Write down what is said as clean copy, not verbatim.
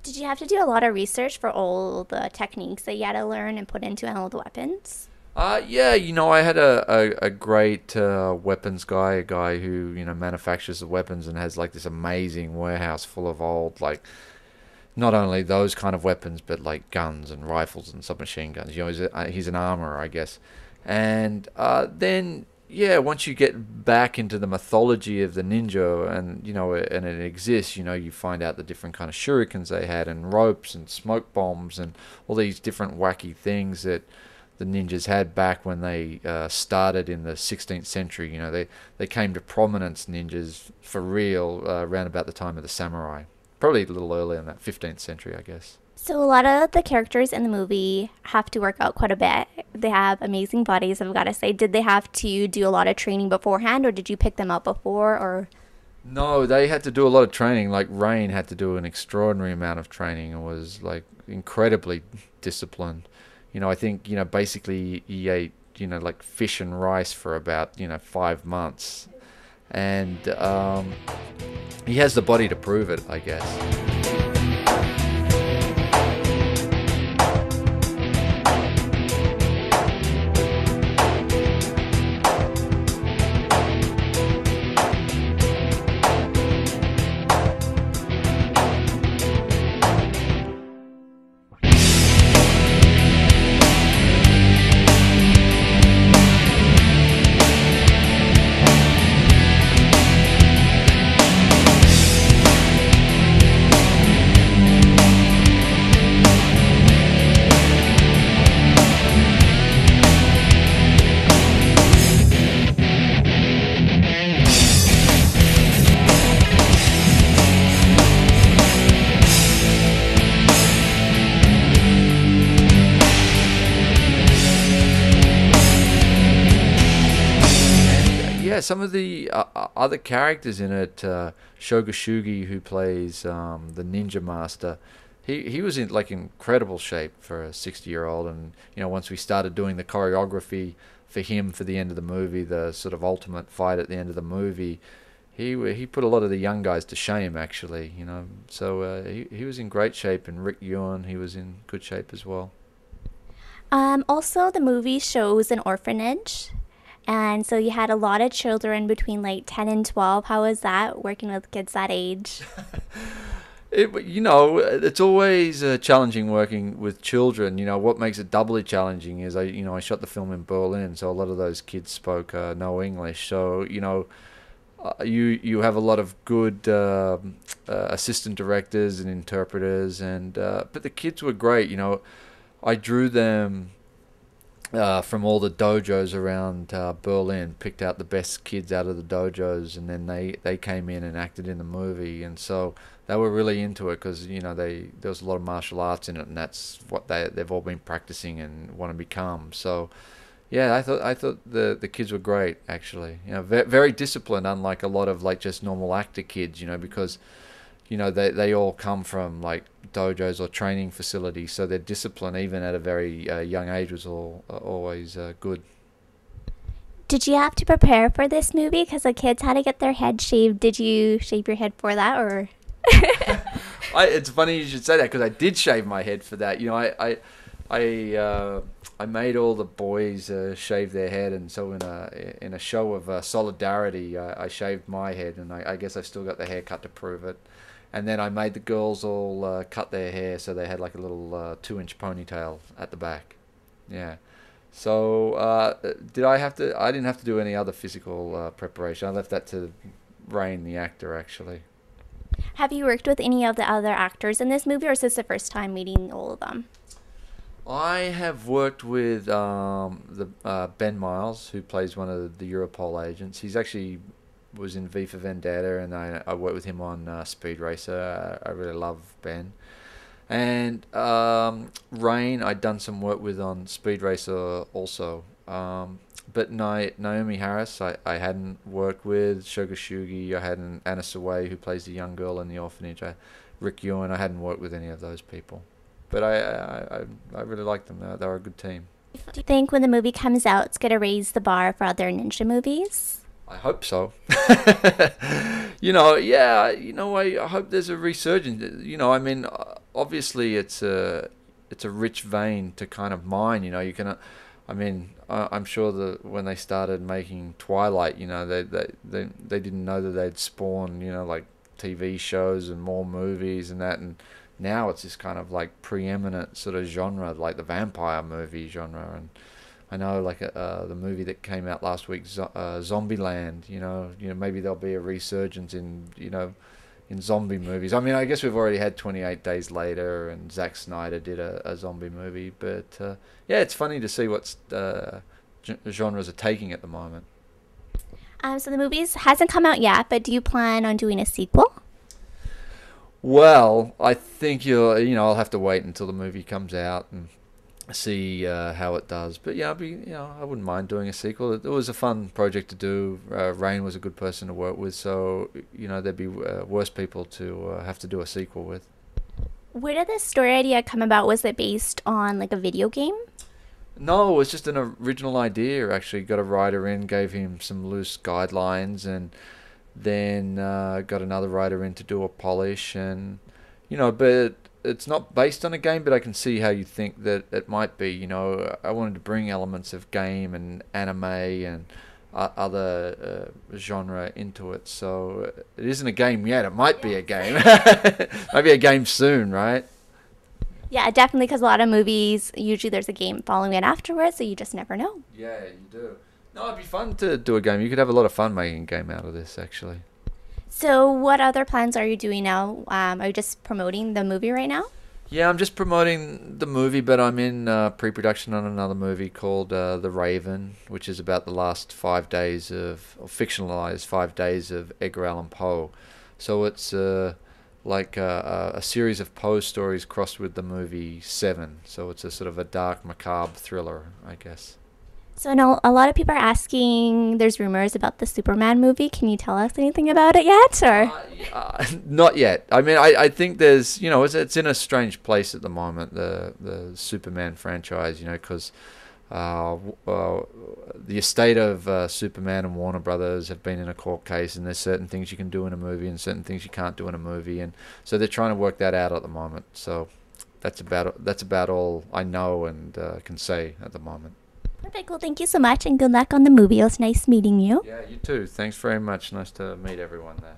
Did you have to do a lot of research for all the techniques that you had to learn and put into all the weapons? Yeah, I had a great weapons guy, a guy who, manufactures the weapons and has like this amazing warehouse full of old, like, not only those kind of weapons, but like guns and rifles and submachine guns. He's an armorer, I guess. And then, yeah, once you get back into the mythology of the ninja, and and it exists, you find out the different kind of shurikens they had, and ropes and smoke bombs, and all these different wacky things that the ninjas had back when they started in the 16th century. They came to prominence, ninjas, for real, around about the time of the samurai. Probably a little earlier in that 15th century, I guess. So a lot of the characters in the movie have to work out quite a bit. They have amazing bodies, I've got to say. Did they have to do a lot of training beforehand, or did you pick them up before, or? No, they had to do a lot of training. Like Rain had to do an extraordinary amount of training and was like incredibly disciplined. I think, basically he ate, like fish and rice for about, 5 months. And he has the body to prove it, I guess. Yeah, some of the other characters in it, Shogashugi, who plays the ninja master, he was in like incredible shape for a 60-year-old, and once we started doing the choreography for him for the end of the movie, the sort of ultimate fight at the end of the movie, he put a lot of the young guys to shame, actually. So he was in great shape, and Rick Ewan, he was in good shape as well. Also, the movie shows an orphanage. And so you had a lot of children between like 10 and 12. How was that working with kids that age? It's always challenging working with children. What makes it doubly challenging is I shot the film in Berlin, so a lot of those kids spoke no English. So you have a lot of good assistant directors and interpreters, and but the kids were great. I drew them from all the dojos around Berlin, picked out the best kids out of the dojos, and then they came in and acted in the movie, and so they were really into it because there was a lot of martial arts in it, and that's what they've all been practicing and want to become. So yeah, I thought the kids were great, actually. Very disciplined, unlike a lot of like just normal actor kids. Because they all come from like dojos or training facilities, so their discipline, even at a very young age, was always good. Did you have to prepare for this movie? Because the kids had to get their head shaved. Did you shave your head for that, or? It's funny you should say that because I did shave my head for that. I made all the boys shave their head, and so in a show of solidarity, I shaved my head, and I guess I've still got the haircut to prove it. And then I made the girls all cut their hair so they had like a little 2-inch ponytail at the back. Yeah. So did I have to? I didn't have to do any other physical preparation. I left that to Rain, the actor, actually. Have you worked with any of the other actors in this movie, or is this the first time meeting all of them? I have worked with the Ben Miles, who plays one of the Europol agents. He's actually was in V for Vendetta, and I worked with him on Speed Racer. I really love Ben. And Rain, I'd done some work with on Speed Racer also. But Naomi Harris, I hadn't worked with. Shogashugi, I hadn't. Anna Sawai, who plays the young girl in the orphanage. Rick Ewan, I hadn't worked with any of those people. But I really liked them. They were a good team. Do you think when the movie comes out, it's going to raise the bar for other ninja movies? I hope so. Yeah, I hope there's a resurgence. I mean, obviously it's a rich vein to kind of mine. You know, you can. I mean, I'm sure that when they started making Twilight, you know, they didn't know that they'd spawn, you know, like TV shows and more movies and that, and now it's this kind of like preeminent sort of genre, like the vampire movie genre. And I know like the movie that came out last week, Zombieland. Maybe there'll be a resurgence in in zombie movies. I mean, I guess we've already had 28 Days Later, and Zack Snyder did a zombie movie. But yeah, it's funny to see what genres are taking at the moment. So the movies hasn't come out yet, but do you plan on doing a sequel? Well, I think I'll have to wait until the movie comes out and see how it does. But yeah, I wouldn't mind doing a sequel. It was a fun project to do. Rain was a good person to work with, so there'd be worse people to have to do a sequel with. Where did this story idea come about? Was it based on like a video game? No, it was just an original idea. Actually, got a writer in, gave him some loose guidelines, and then got another writer in to do a polish, and but it's not based on a game, but I can see how you think that it might be. I wanted to bring elements of game and anime and other genre into it. So it isn't a game yet. It might be a game. Maybe a game soon, right? Yeah, definitely, because a lot of movies, usually there's a game following it afterwards, so you just never know. Yeah, you do. No, it'd be fun to do a game. You could have a lot of fun making a game out of this, actually. So what other plans are you doing now? Are you just promoting the movie right now? Yeah, I'm just promoting the movie, but I'm in pre-production on another movie called The Raven, which is about the last 5 days or fictionalized 5 days of Edgar Allan Poe. So it's like a series of Poe stories crossed with the movie Seven. So it's a sort of a dark, macabre thriller, I guess. So I know a lot of people are asking, there's rumors about the Superman movie. Can you tell us anything about it yet? Or Not yet. I mean, I think there's, it's in a strange place at the moment, the Superman franchise, because the estate of Superman and Warner Brothers have been in a court case, and there's certain things you can do in a movie and certain things you can't do in a movie, and so they're trying to work that out at the moment. So that's about all I know and can say at the moment. perfect. Well, thank you so much, and good luck on the movie. It was nice meeting you. Yeah, you too. Thanks very much. Nice to meet everyone there.